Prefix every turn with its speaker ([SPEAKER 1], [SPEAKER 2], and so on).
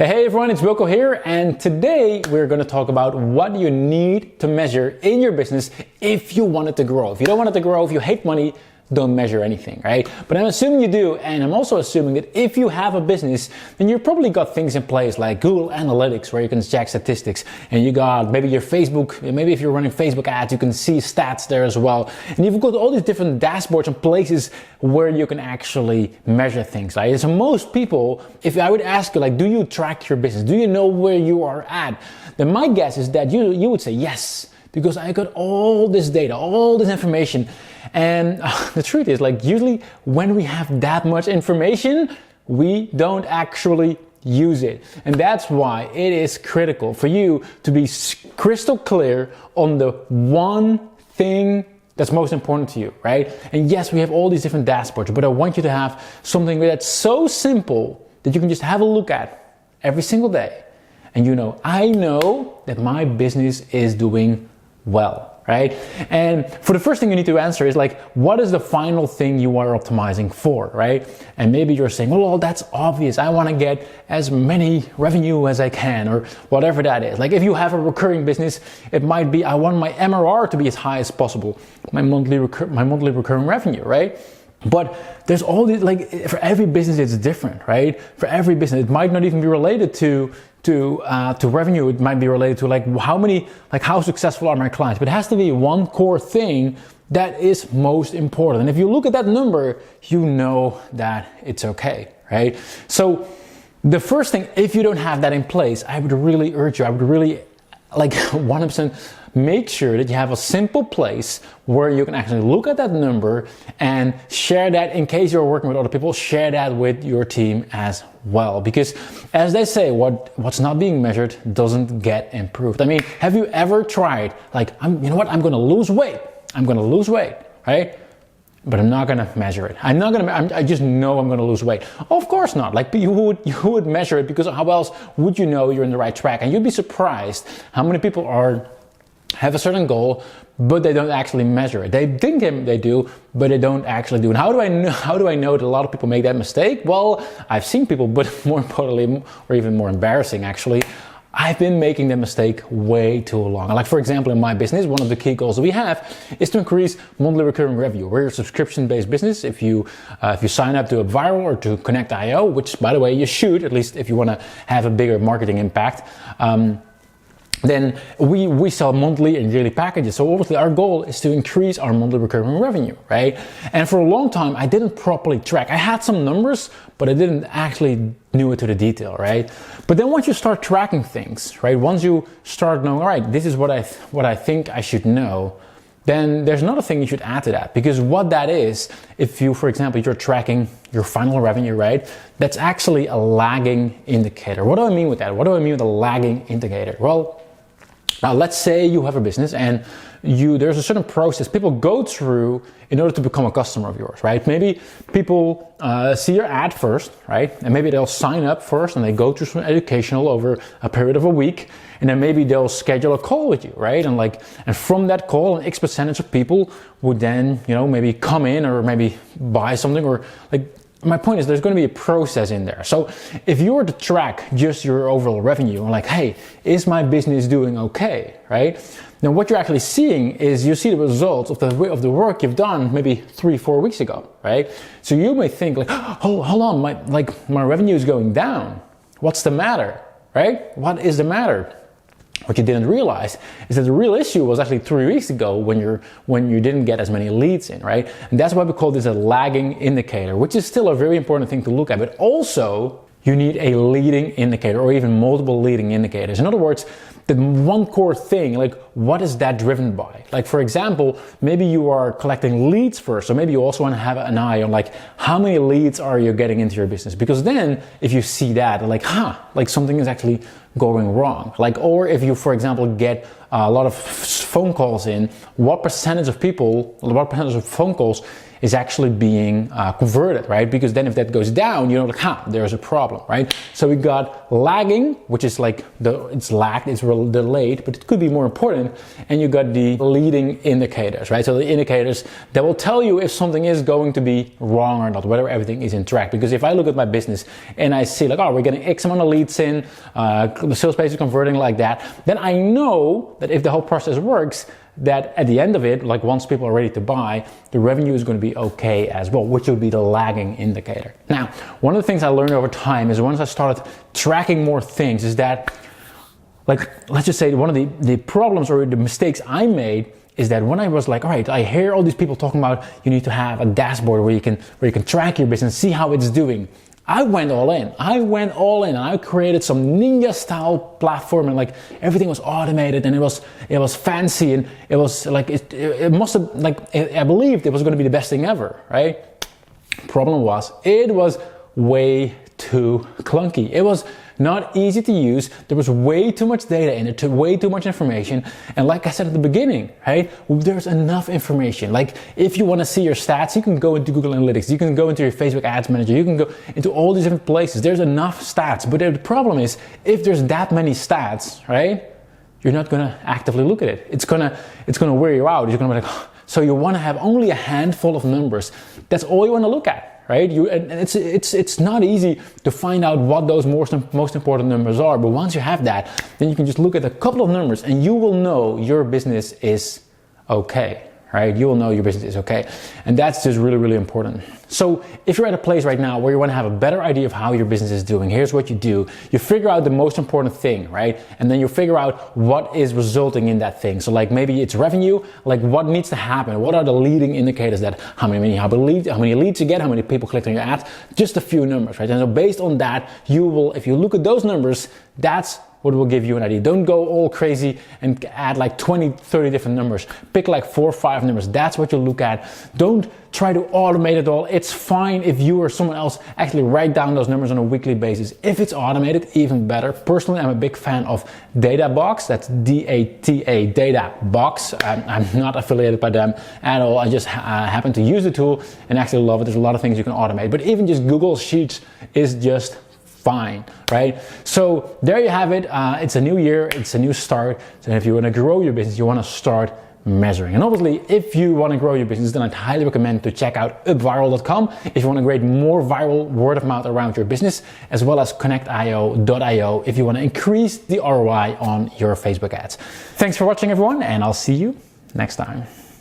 [SPEAKER 1] Hey everyone, it's Wilco here, and today we're going to talk about what you need to measure in your business if you want it to grow. If you don't want it to grow, if you hate money, don't measure anything, right? But I'm assuming you do, and I'm also assuming that if you have a business, then you've probably got things in place like Google Analytics where you can check statistics, and you got maybe your Facebook, maybe if you're running Facebook ads, you can see stats there as well. And you've got all these different dashboards and places where you can actually measure things, right? So most people, if I would ask you, like, do you track your business? Do you know where you are at? Then my guess is that you would say yes, because I got all this data, all this information. And the truth is, like, usually when we have that much information, we don't actually use it. And that's why it is critical for you to be crystal clear on the one thing that's most important to you, right? And yes, we have all these different dashboards, but I want you to have something that's so simple that you can just have a look at every single day. And I know that my business is doing well. Right? And for the first thing you need to answer is, like, what is the final thing you are optimizing for, right? And maybe you're saying, well, that's obvious. I want to get as many revenue as I can, or whatever that is. Like, if you have a recurring business, it might be, I want my MRR to be as high as possible, my monthly recurring revenue, right? But there's all these, like, for every business it's different, right? For every business, it might not even be related to revenue. It might be related to, like, how successful are my clients. But it has to be one core thing that is most important. And if you look at that number, you know that it's okay, right? So the first thing, if you don't have that in place, I would really urge you, I would really, like, 100% make sure that you have a simple place where you can actually look at that number and share that. In case you're working with other people, share that with your team as well. Because as they say, what's not being measured doesn't get improved. I mean, have you ever tried, like, I'm going to lose weight. I'm going to lose weight, right? But I'm not going to measure it. I just know I'm going to lose weight. Of course not. Like, you would measure it, because how else would you know you're in the right track? And you'd be surprised how many people have a certain goal, but they don't actually measure it. They think they do, but they don't actually do. And how do I know that a lot of people make that mistake? Well, I've seen people, but more importantly, or even more embarrassing actually, I've been making that mistake way too long. Like, for example, in my business, one of the key goals that we have is to increase monthly recurring revenue. We're a subscription-based business. If you sign up to UpViral or to Connectio, which, by the way, you should, at least if you want to have a bigger marketing impact, then we sell monthly and yearly packages. So obviously our goal is to increase our monthly recurring revenue, right? And for a long time, I didn't properly track. I had some numbers, but I didn't actually knew it to the detail, right? But then once you start tracking things, right? Once you start knowing, all right, this is what I think I should know, then there's another thing you should add to that. Because what that is, if you, for example, you're tracking your final revenue, right? That's actually a lagging indicator. What do I mean with that? What do I mean with a lagging indicator? Well, now, let's say you have a business and there's a certain process people go through in order to become a customer of yours, right? Maybe people see your ad first, right? And maybe they'll sign up first and they go through some educational over a period of a week. And then maybe they'll schedule a call with you, right? And from that call, an X percentage of people would then, maybe come in or maybe buy something, or, like, my point is there's going to be a process in there. So if you were to track just your overall revenue and, like, hey, is my business doing okay, right? Now what you're actually seeing is you see the results of the work you've done maybe 3-4 weeks ago, right? So you may think, like, hold on, my revenue is going down. What's the matter, right? What is the matter? What you didn't realize is that the real issue was actually 3 weeks ago when you didn't get as many leads in, right? And that's why we call this a lagging indicator, which is still a very important thing to look at. But also, you need a leading indicator, or even multiple leading indicators. In other words, the one core thing, like, what is that driven by? Like, for example, maybe you are collecting leads first, so maybe you also want to have an eye on, like, how many leads are you getting into your business? Because then, if you see that, like, something is actually going wrong? Like, or if you, for example, get a lot of phone calls in, what percentage of phone calls is actually being converted, right? Because then if that goes down, you know, like, there's a problem, right? So we got lagging, which is like it's lagged, it's delayed, but it could be more important. And you got the leading indicators, right? So the indicators that will tell you if something is going to be wrong or not, whether everything is in track. Because if I look at my business and I see like, oh, we're getting X amount of leads in, the sales page is converting like that, then I know that if the whole process works, that at the end of it, like once people are ready to buy, the revenue is going to be okay as well, which would be the lagging indicator. Now, one of the things I learned over time is once I started tracking more things is that, like, let's just say one of the problems or the mistakes I made is that when I was like, all right, I hear all these people talking about you need to have a dashboard where you can track your business, see how it's doing. I went all in. And I created some ninja style platform, and like everything was automated and it was fancy, and it was like it must have, like, I believed it was going to be the best thing ever, right? Problem was, it was way too clunky. It was not easy to use. There was way too much data in it, way too much information. And like I said at the beginning, right, there's enough information. Like if you want to see your stats, you can go into Google Analytics, you can go into your Facebook Ads Manager, you can go into all these different places. There's enough stats. But the problem is, if there's that many stats, right, you're not going to actively look at it. It's gonna wear you out. You're going to be like, so you want to have only a handful of numbers. That's all you want to look at. Right? And it's not easy to find out what those most important numbers are, but once you have that, then you can just look at a couple of numbers and you will know your business is okay, right? You will know your business is okay. And that's just really, really important. So if you're at a place right now where you want to have a better idea of how your business is doing, here's what you do. You figure out the most important thing, right? And then you figure out what is resulting in that thing. So like maybe it's revenue, like what needs to happen? What are the leading indicators that how many leads you get, how many people clicked on your ad, just a few numbers, right? And so based on that, you will, if you look at those numbers, that's what will give you an idea. Don't go all crazy and add like 20, 30 different numbers. Pick like 4 or 5 numbers. That's what you look at. Don't try to automate it all. It's fine if you or someone else actually write down those numbers on a weekly basis. If it's automated, even better. Personally, I'm a big fan of DataBox. That's D-A-T-A, DataBox. I'm not affiliated by them at all. I just happen to use the tool and actually love it. There's a lot of things you can automate. But even just Google Sheets is just fine, right? So there you have it. It's a new year, it's a new start. So if you want to grow your business, you want to start measuring. And obviously, if you want to grow your business, then I'd highly recommend to check out UpViral.com if you want to create more viral word of mouth around your business, as well as Connectio.io if you want to increase the ROI on your Facebook ads. Thanks for watching, everyone, and I'll see you next time.